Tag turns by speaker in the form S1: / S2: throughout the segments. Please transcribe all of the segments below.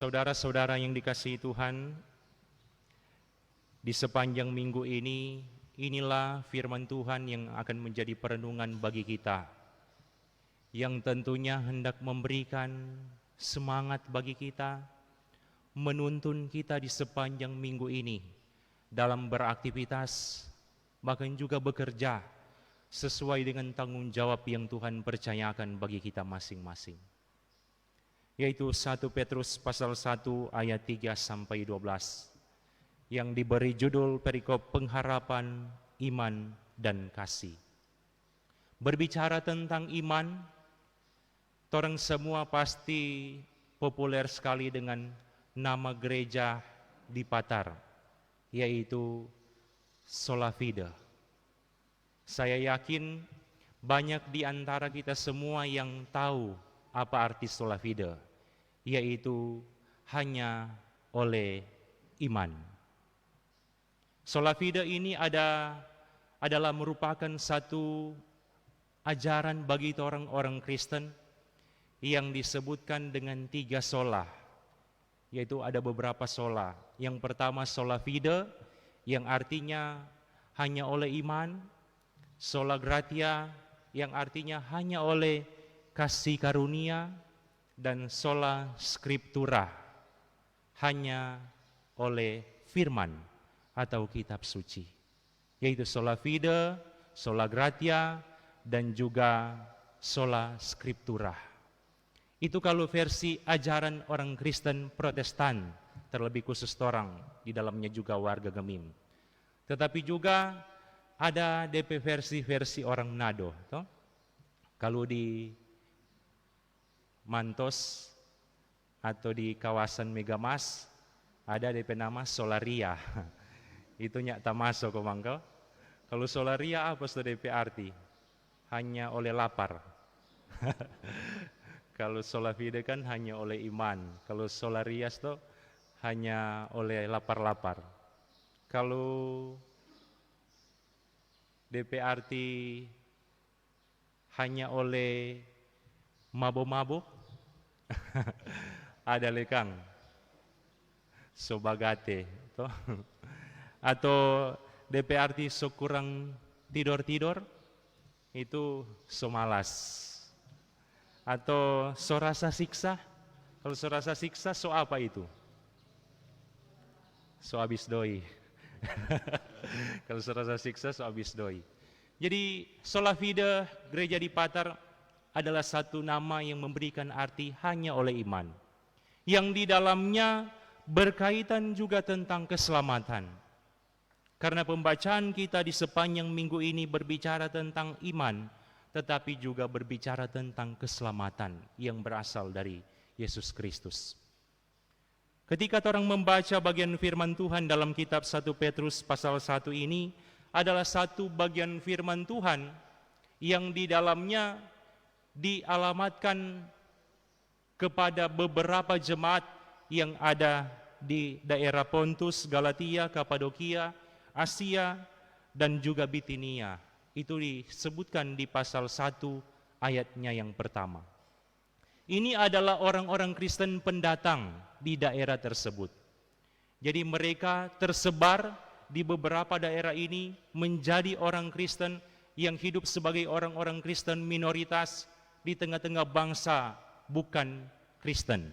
S1: Saudara-saudara yang dikasihi Tuhan, di sepanjang minggu ini, inilah firman Tuhan yang akan menjadi perenungan bagi kita, yang tentunya hendak memberikan semangat bagi kita, menuntun kita di sepanjang minggu ini dalam beraktivitas, bahkan juga bekerja sesuai dengan tanggung jawab yang Tuhan percayakan bagi kita masing-masing. Yaitu 1 Petrus pasal 1 ayat 3 sampai 12 yang diberi judul perikop pengharapan, iman, dan kasih. Berbicara tentang iman, orang semua pasti populer sekali dengan nama gereja di Patar, yaitu Sola Fide. Saya yakin banyak di antara kita semua yang tahu apa arti Sola Fide, yaitu hanya oleh iman. Sola Fide ini adalah merupakan satu ajaran bagi orang-orang Kristen yang disebutkan dengan 3 sola, yaitu ada beberapa sola. Yang pertama Sola Fide, yang artinya hanya oleh iman. Sola Gratia, yang artinya hanya oleh kasih karunia. Dan Sola Scriptura, hanya oleh firman atau kitab suci, yaitu Sola Fide, Sola Gratia, dan juga Sola Scriptura. Itu kalau versi ajaran orang Kristen Protestan, terlebih khusus orang, di dalamnya juga warga Gemim. Tetapi juga ada DP versi orang Nado. Toh? Kalau di Mantos atau di kawasan Megamas ada DP nama Solaria. Itu nyak tamaso komangko. Kalau Solaria apa sudah DP arti? Hanya oleh lapar. Kalau Sola Fide kan hanya oleh iman. Kalau Solarias tuh hanya oleh lapar-lapar. Kalau DP arti hanya oleh mabuk-mabuk, ada lekang sobagate toh. Atau DP arti so kurang tidur-tidur, itu so malas. Atau so rasa siksa. Kalau so rasa siksa so apa itu? So habis doi. Kalau so rasa siksa so habis doi. Jadi Sola Fide gereja di Patar adalah satu nama yang memberikan arti hanya oleh iman, yang di dalamnya berkaitan juga tentang keselamatan. Karena pembacaan kita di sepanjang minggu ini berbicara tentang iman, tetapi juga berbicara tentang keselamatan yang berasal dari Yesus Kristus. Ketika orang membaca bagian firman Tuhan dalam kitab 1 Petrus pasal 1 ini, adalah satu bagian firman Tuhan yang di dalamnya dialamatkan kepada beberapa jemaat yang ada di daerah Pontus, Galatia, Kapadokia, Asia, dan juga Bitinia. Itu disebutkan di pasal 1 ayatnya yang pertama. Ini adalah orang-orang Kristen pendatang di daerah tersebut. Jadi mereka tersebar di beberapa daerah ini menjadi orang Kristen yang hidup sebagai orang-orang Kristen minoritas di tengah-tengah bangsa bukan Kristen.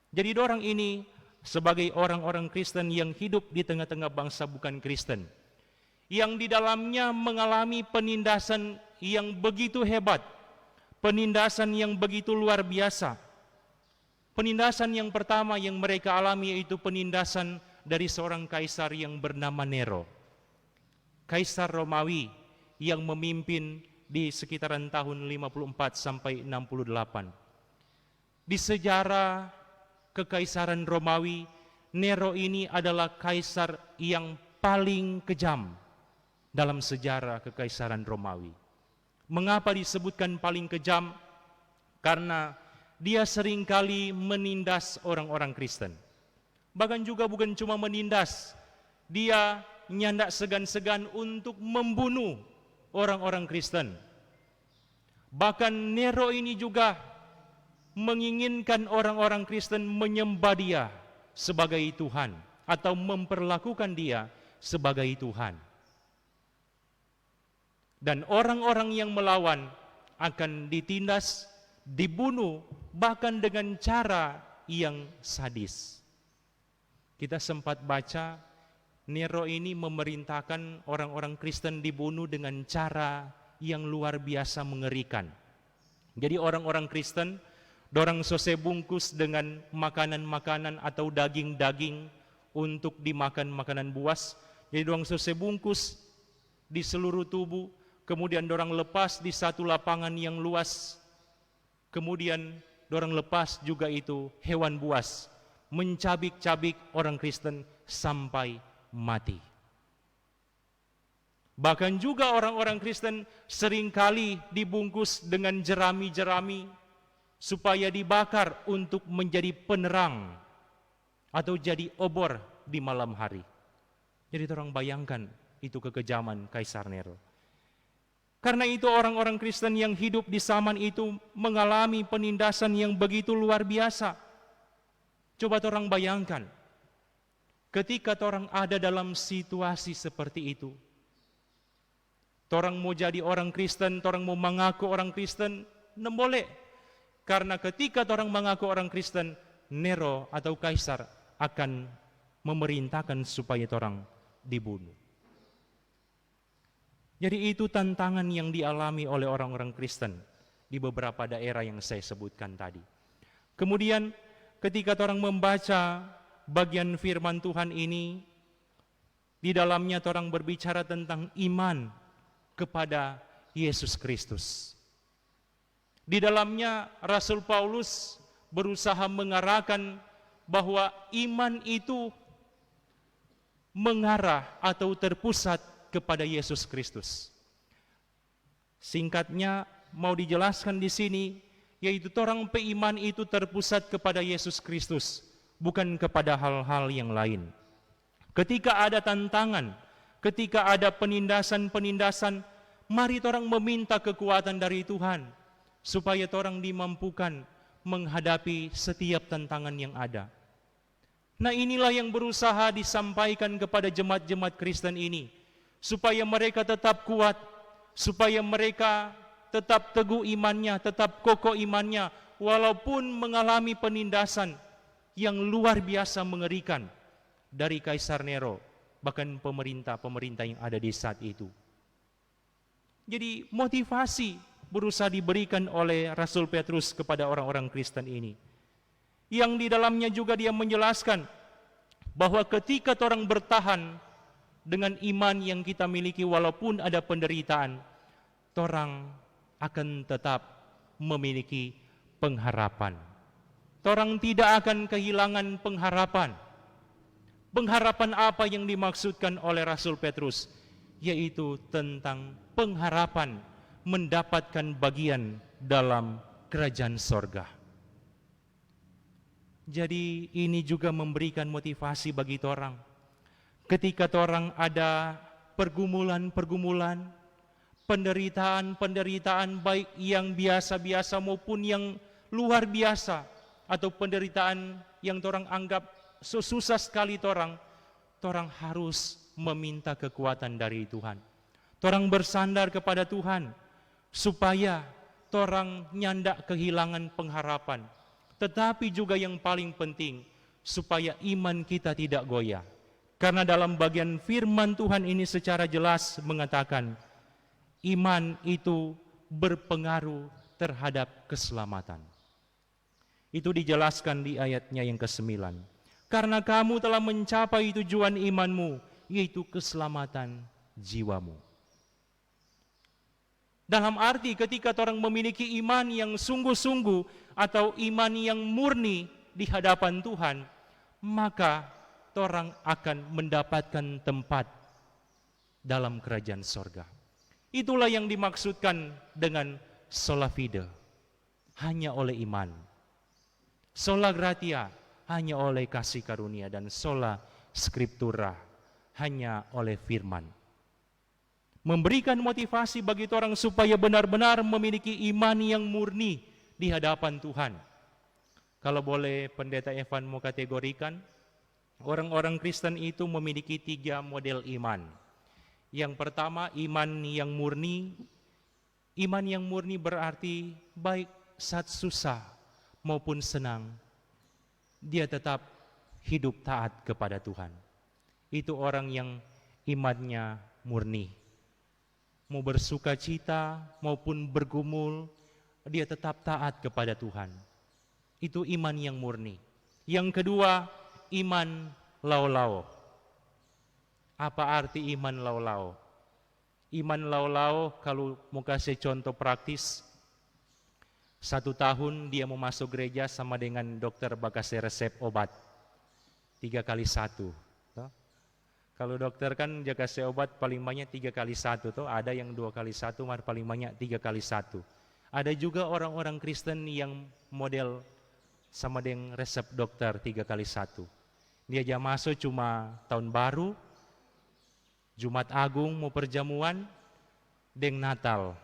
S1: Jadi orang ini sebagai orang-orang Kristen yang hidup di tengah-tengah bangsa bukan Kristen, yang di dalamnya mengalami penindasan yang begitu hebat, penindasan yang begitu luar biasa. Penindasan yang pertama yang mereka alami yaitu penindasan dari seorang kaisar yang bernama Nero, kaisar Romawi yang memimpin di sekitaran tahun 54 sampai 68. Di sejarah kekaisaran Romawi, Nero ini adalah kaisar yang paling kejam dalam sejarah kekaisaran Romawi. Mengapa disebutkan paling kejam? Karena dia seringkali menindas orang-orang Kristen. Bahkan juga bukan cuma menindas, dia nyandak segan-segan untuk membunuh orang-orang Kristen. Bahkan Nero ini juga menginginkan orang-orang Kristen menyembah Dia sebagai Tuhan atau memperlakukan Dia sebagai Tuhan. Dan orang-orang yang melawan akan ditindas, dibunuh, bahkan dengan cara yang sadis. Kita sempat baca Nero ini memerintahkan orang-orang Kristen dibunuh dengan cara yang luar biasa mengerikan. Jadi orang-orang Kristen dorang selesai bungkus dengan makanan-makanan atau daging-daging untuk dimakan makanan buas. Jadi dorang selesai bungkus di seluruh tubuh, kemudian dorang lepas di satu lapangan yang luas. Kemudian dorang lepas juga itu hewan buas, mencabik-cabik orang Kristen sampai mati. Bahkan juga orang-orang Kristen seringkali dibungkus dengan jerami-jerami supaya dibakar untuk menjadi penerang atau jadi obor di malam hari. Jadi orang bayangkan itu kekejaman Kaisar Nero. Karena itu orang-orang Kristen yang hidup di zaman itu mengalami penindasan yang begitu luar biasa. Coba orang bayangkan, ketika orang ada dalam situasi seperti itu, orang mau jadi orang Kristen, orang mau mengaku orang Kristen, tidak boleh. Karena ketika orang mengaku orang Kristen, Nero atau Kaisar akan memerintahkan supaya orang dibunuh. Jadi itu tantangan yang dialami oleh orang-orang Kristen di beberapa daerah yang saya sebutkan tadi. Kemudian ketika orang membaca bagian firman Tuhan ini, di dalamnya orang berbicara tentang iman kepada Yesus Kristus. Di dalamnya Rasul Paulus berusaha mengarahkan bahwa iman itu mengarah atau terpusat kepada Yesus Kristus. Singkatnya mau dijelaskan di sini, yaitu orang beriman itu terpusat kepada Yesus Kristus, bukan kepada hal-hal yang lain. Ketika ada tantangan, ketika ada penindasan-penindasan, mari orang meminta kekuatan dari Tuhan, supaya orang dimampukan menghadapi setiap tantangan yang ada. Nah, inilah yang berusaha disampaikan kepada jemaat-jemaat Kristen ini, supaya mereka tetap kuat, supaya mereka tetap teguh imannya, tetap kokoh imannya, walaupun mengalami penindasan yang luar biasa mengerikan dari Kaisar Nero, bahkan pemerintah-pemerintah yang ada di saat itu. Jadi motivasi berusaha diberikan oleh Rasul Petrus kepada orang-orang Kristen ini, yang di dalamnya juga dia menjelaskan bahwa ketika orang bertahan dengan iman yang kita miliki walaupun ada penderitaan, orang akan tetap memiliki pengharapan. Orang tidak akan kehilangan pengharapan. Pengharapan apa yang dimaksudkan oleh Rasul Petrus? Yaitu tentang pengharapan mendapatkan bagian dalam kerajaan sorga. Jadi ini juga memberikan motivasi bagi orang. Ketika orang ada pergumulan-pergumulan, penderitaan-penderitaan baik yang biasa-biasa maupun yang luar biasa, atau penderitaan yang orang anggap susah sekali orang harus meminta kekuatan dari Tuhan. Orang bersandar kepada Tuhan supaya orang nyandak kehilangan pengharapan. Tetapi juga yang paling penting, supaya iman kita tidak goyah. Karena dalam bagian firman Tuhan ini secara jelas mengatakan, iman itu berpengaruh terhadap keselamatan. Itu dijelaskan di ayatnya yang ke-9. Karena kamu telah mencapai tujuan imanmu, yaitu keselamatan jiwamu. Dalam arti ketika orang memiliki iman yang sungguh-sungguh atau iman yang murni di hadapan Tuhan, maka orang akan mendapatkan tempat dalam kerajaan sorga. Itulah yang dimaksudkan dengan sola fide, hanya oleh iman. Sola gratia, hanya oleh kasih karunia. Dan sola scriptura, hanya oleh firman. Memberikan motivasi bagi orang supaya benar-benar memiliki iman yang murni di hadapan Tuhan. Kalau boleh Pendeta Evan mau kategorikan, orang-orang Kristen itu memiliki 3 model iman. Yang pertama, iman yang murni. Iman yang murni berarti baik saat susah maupun senang, dia tetap hidup taat kepada Tuhan. Itu orang yang imannya murni. Mau bersuka cita maupun bergumul, dia tetap taat kepada Tuhan. Itu iman yang murni. Yang kedua, iman lau-lau. Apa arti iman lau-lau? Iman lau-lau, kalau mau kasih contoh praktis, 1 tahun dia mau masuk gereja sama dengan dokter bakasih resep obat 3 kali 1. Kalau dokter kan dia kasih obat paling banyak 3 kali 1 tuh, ada yang 2 kali 1, paling banyak 3 kali 1. Ada juga orang-orang Kristen yang model sama dengan resep dokter 3 kali 1. Dia aja masuk cuma tahun baru, Jumat Agung mau perjamuan, deng Natal.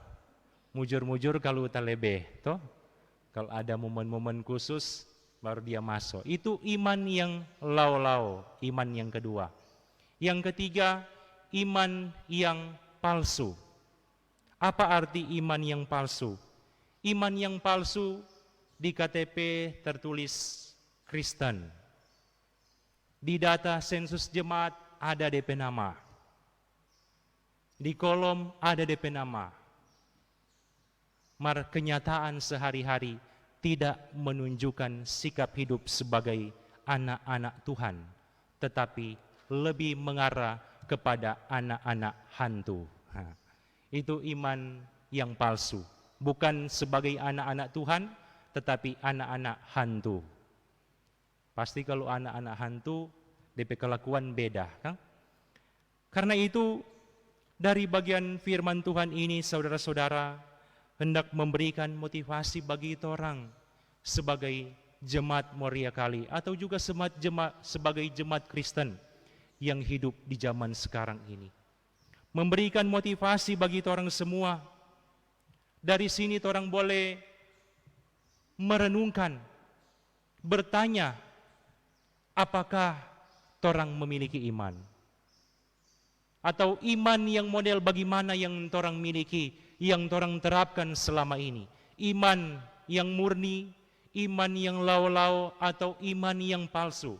S1: Mujur-mujur kalau talebe, toh. Kalau ada momen-momen khusus baru dia masuk. Itu iman yang lau-lau, iman yang kedua. Yang ketiga, iman yang palsu. Apa arti iman yang palsu? Iman yang palsu di KTP tertulis Kristen. Di data sensus jemaat ada DP nama. Di kolom ada DP nama. Mar kenyataan sehari-hari tidak menunjukkan sikap hidup sebagai anak-anak Tuhan, tetapi lebih mengarah kepada anak-anak hantu. Itu iman yang palsu. Bukan sebagai anak-anak Tuhan, tetapi anak-anak hantu. Pasti kalau anak-anak hantu, DP kelakuan beda, kan? Karena itu, dari bagian firman Tuhan ini, saudara-saudara, hendak memberikan motivasi bagi kita orang sebagai jemaat Moria Kali, atau juga sebagai jemaat Kristen yang hidup di zaman sekarang ini. Memberikan motivasi bagi orang semua. Dari sini orang boleh merenungkan, bertanya, apakah orang memiliki iman? Atau iman yang model bagaimana yang orang miliki, yang orang terapkan selama ini? Iman yang murni, iman yang lau-lau, atau iman yang palsu?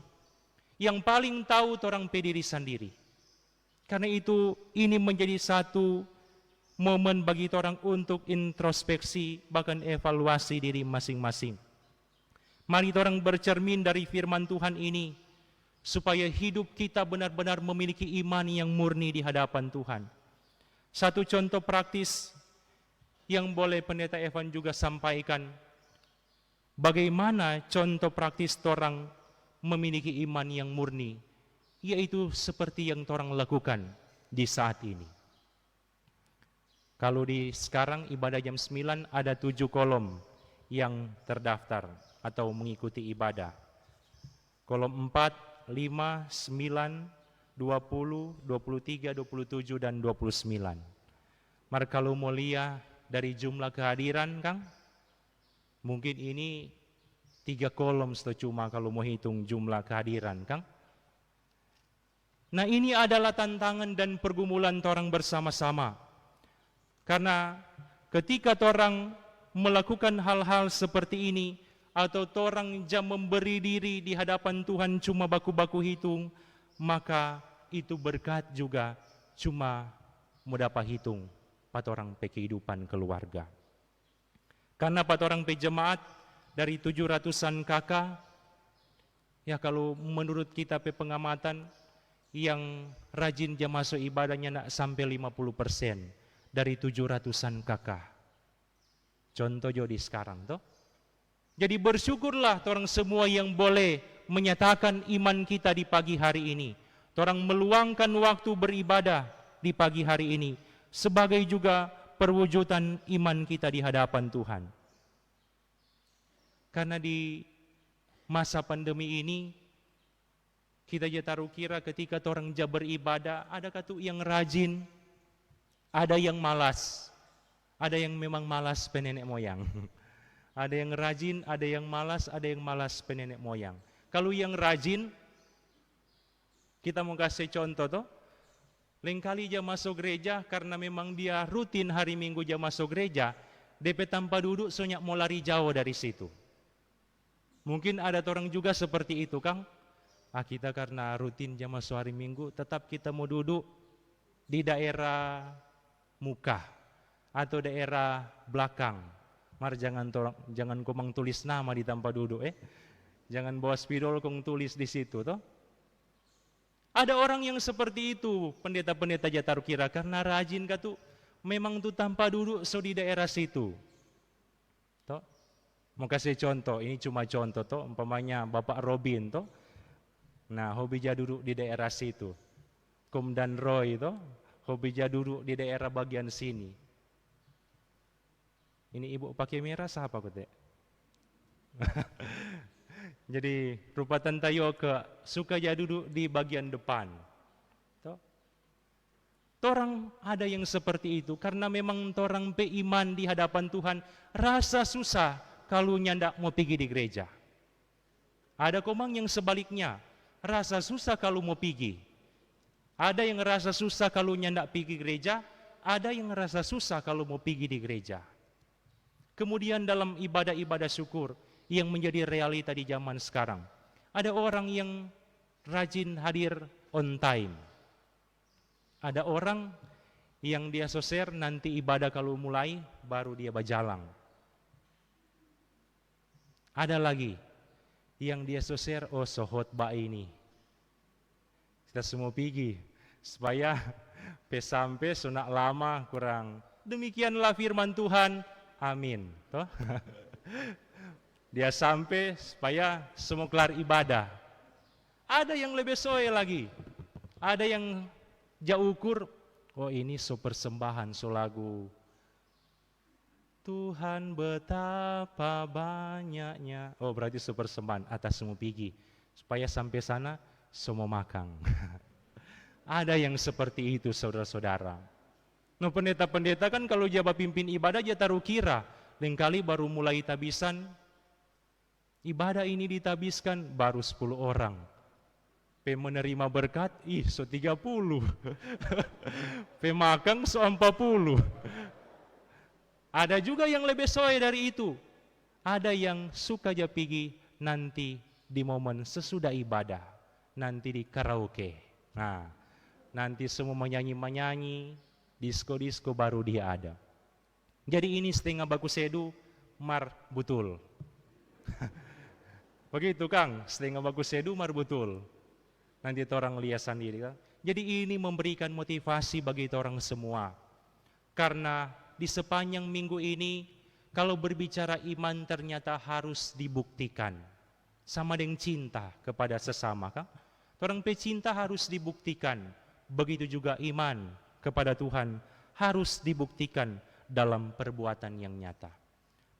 S1: Yang paling tahu orang diri sendiri. Karena itu ini menjadi satu momen bagi orang untuk introspeksi, bahkan evaluasi diri masing-masing. Mari orang bercermin dari firman Tuhan ini, supaya hidup kita benar-benar memiliki iman yang murni di hadapan Tuhan. Satu contoh praktis yang boleh Pendeta Evan juga sampaikan, bagaimana contoh praktis orang memiliki iman yang murni, yaitu seperti yang orang lakukan di saat ini. Kalau di sekarang ibadah jam 9 ada 7 kolom yang terdaftar atau mengikuti ibadah. Kolom 4, 5, 9, 20, 23, 27, dan 29. Maka kalau mau lihat dari jumlah kehadiran, Kang, mungkin ini 3 kolom cuma kalau mau hitung jumlah kehadiran, Kang. Nah, ini adalah tantangan dan pergumulan orang bersama-sama. Karena ketika orang melakukan hal-hal seperti ini, atau orang jam memberi diri di hadapan Tuhan cuma baku-baku hitung, maka itu berkat juga cuma mendapat hitung pada orang pe kehidupan keluarga. Karena pada orang pe jemaat dari 700-an kakak, ya kalau menurut kita pe pengamatan, yang rajin jam masuk ibadahnya nak sampai 50% dari 700-an kakak. Contoh jadi sekarang toh. Jadi bersyukurlah orang semua yang boleh menyatakan iman kita di pagi hari ini. Orang meluangkan waktu beribadah di pagi hari ini sebagai juga perwujudan iman kita di hadapan Tuhan. Karena di masa pandemi ini kita je taruh kira ketika orang je beribadah, ada katu yang rajin, ada yang malas, ada yang memang malas penenek moyang. Ada yang rajin, ada yang malas penenek moyang. Kalau yang rajin, kita mau kasih contoh toh. Lain kali dia masuk gereja karena memang dia rutin hari Minggu dia masuk gereja, DP tanpa duduk soalnya mau lari jauh dari situ. Mungkin ada orang juga seperti itu, Kang. Kita karena rutin dia masuk hari Minggu, tetap kita mau duduk di daerah muka atau daerah belakang. Mar jangan komang tulis nama di tempat duduk, Jangan bawa spidol kong tulis di situ toh. Ada orang yang seperti itu, pendeta-pendeta Jataru kira karena rajin tuh memang tuh tanpa duduk so di daerah situ. Toh. Mau kasih contoh, ini cuma contoh toh, umpamanya Bapak Robin toh. Nah, hobi dia duduk di daerah situ. Kum dan Roy toh, hobi dia duduk di daerah bagian sini. Ini ibu pakai merah siapa kute? Jadi rupa Tantayo ke suka dia duduk di bagian depan. Toh. Torang ada yang seperti itu karena memang torang beriman di hadapan Tuhan rasa susah kalau nyandak mau pergi di gereja. Ada komang yang sebaliknya, rasa susah kalau mau pergi. Ada yang rasa susah kalau nyandak pergi gereja, ada yang rasa susah kalau mau pergi di gereja. Kemudian dalam ibadah-ibadah syukur yang menjadi realita di zaman sekarang. Ada orang yang rajin hadir on time. Ada orang yang dia soser nanti ibadah kalau mulai baru dia berjalan. Ada lagi yang dia soser khotbah ini. Kita semua pergi supaya sampai sunak lama kurang. Demikianlah firman Tuhan. Amin. Toh? Dia sampai supaya semua kelar ibadah. Ada yang lebih soe lagi. Ada yang jauh ukur, ini so persembahan, so lagu. Tuhan betapa banyaknya. Berarti so persembahan atas semua pigi. Supaya sampai sana semua makan. Ada yang seperti itu saudara-saudara. Pendeta-pendeta kan kalau dia pimpin ibadah dia taruh kira. Lain kali baru mulai tabisan. Ibadah ini ditabiskan baru 10 orang. Menerima berkat, so 30. Makan so 40. Ada juga yang lebih soe dari itu. Ada yang suka aja pergi nanti di momen sesudah ibadah. Nanti di karaoke. Nah, nanti semua menyanyi-menyanyi, disko-disko baru dia ada. Jadi ini setengah baku sedu, mar betul. Begitu Kang, setengah bagus sedu mar betul. Nanti orang lihat sendiri kan. Jadi ini memberikan motivasi bagi orang semua. Karena di sepanjang minggu ini kalau berbicara iman ternyata harus dibuktikan. Sama dengan cinta kepada sesama kan. Orang pecinta harus dibuktikan. Begitu juga iman kepada Tuhan harus dibuktikan dalam perbuatan yang nyata.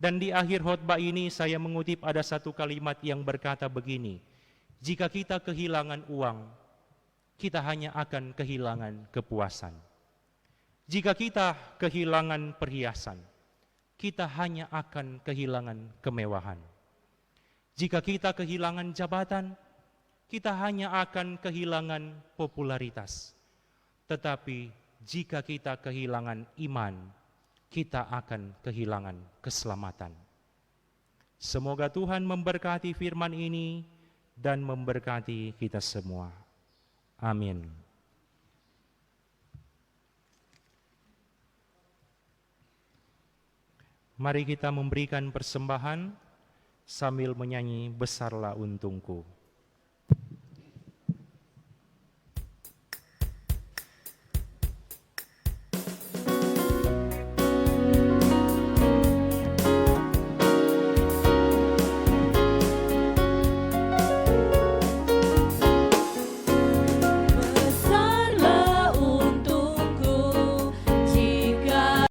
S1: Dan di akhir khotbah ini saya mengutip ada satu kalimat yang berkata begini. Jika kita kehilangan uang, kita hanya akan kehilangan kepuasan. Jika kita kehilangan perhiasan, kita hanya akan kehilangan kemewahan. Jika kita kehilangan jabatan, kita hanya akan kehilangan popularitas. Tetapi jika kita kehilangan iman, kita akan kehilangan keselamatan. Semoga Tuhan memberkati firman ini dan memberkati kita semua. Amin. Mari kita memberikan persembahan sambil menyanyi Besarlah Untungku.